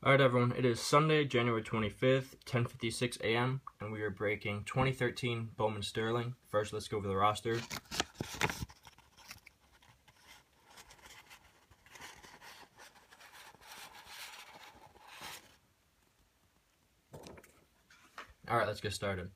Alright everyone, it is Sunday, January 25th, 10:56 a.m. and we are breaking 2013 Bowman Sterling. First, let's go over the roster. Alright, let's get started.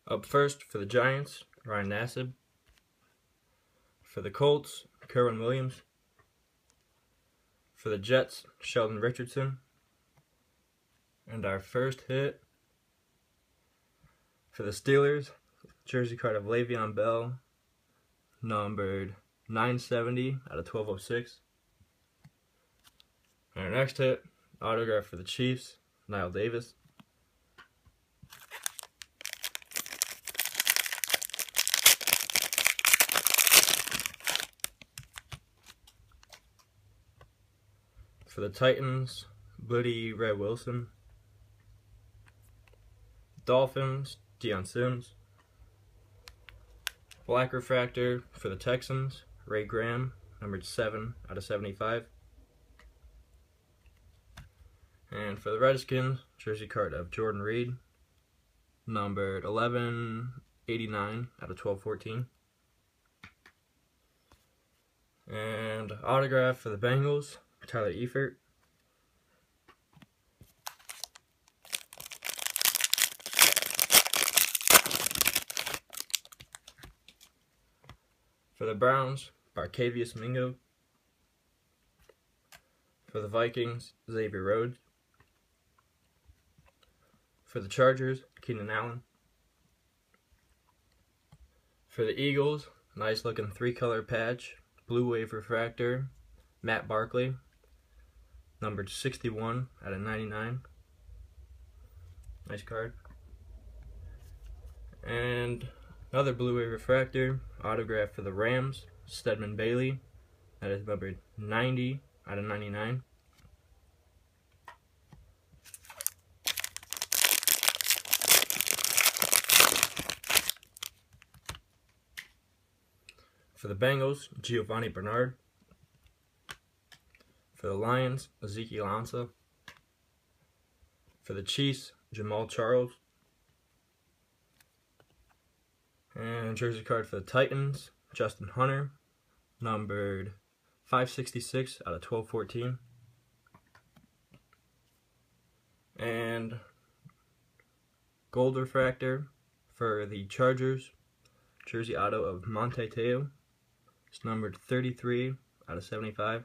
Up first for the Giants, Ryan Nassib. For the Colts, Kerwin Williams. For the Jets, Sheldon Richardson. And our first hit for the Steelers, jersey card of Le'Veon Bell, numbered 970 out of 1206. And our next hit, autograph for the Chiefs, Knile Davis. For the Titans, Bloody Red Wilson. Dolphins, Deion Sims. Black refractor for the Texans, Ray Graham, numbered 7 out of 75. And for the Redskins, jersey card of Jordan Reed, numbered 1189 out of 1214. And autograph for the Bengals, Tyler Eifert. For the Browns, Barkevious Mingo. For the Vikings, Xavier Rhodes. For the Chargers, Keenan Allen. For the Eagles, nice looking 3-color patch, blue wave refractor, Matt Barkley, numbered 61 out of 99. Nice card. And another blue wave refractor, autograph for the Rams, Stedman Bailey. That is numbered 90 out of 99. For the Bengals, Giovanni Bernard. For the Lions, Ezekiel Ansah. For the Chiefs, Jamal Charles. And jersey card for the Titans, Justin Hunter, numbered 566 out of 1214. And gold refractor for the Chargers, jersey auto of Monte Teo. It's numbered 33 out of 75.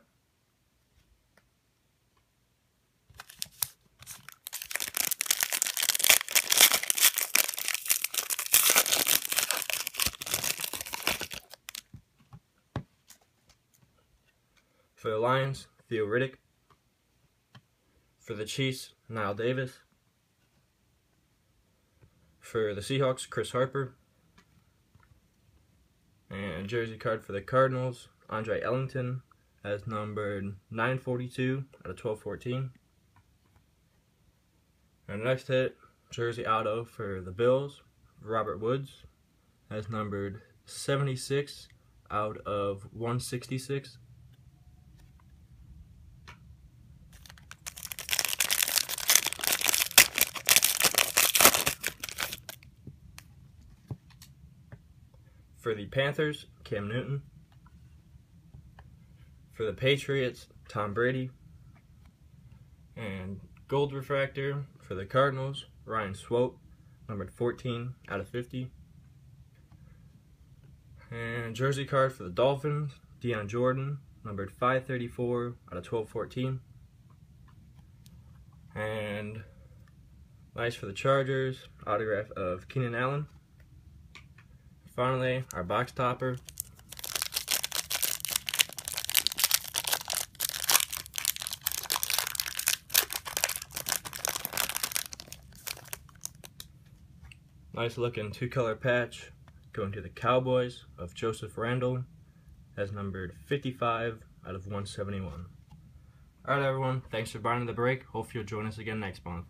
For the Lions, Theo Riddick. For the Chiefs, Knile Davis. For the Seahawks, Chris Harper. And jersey card for the Cardinals, Andre Ellington, as numbered 942 out of 1214. And next hit, jersey auto for the Bills, Robert Woods, as numbered 76 out of 166. For the Panthers, Cam Newton. For the Patriots, Tom Brady. And gold refractor for the Cardinals, Ryan Swope, numbered 14 out of 50. And jersey card for the Dolphins, Deion Jordan, numbered 534 out of 1214. And nice for the Chargers, autograph of Keenan Allen. Finally, our box topper. Nice looking 2-color patch going to the Cowboys of Joseph Randle, as numbered 55 out of 171. Alright everyone, thanks for buying the break. Hope you'll join us again next month.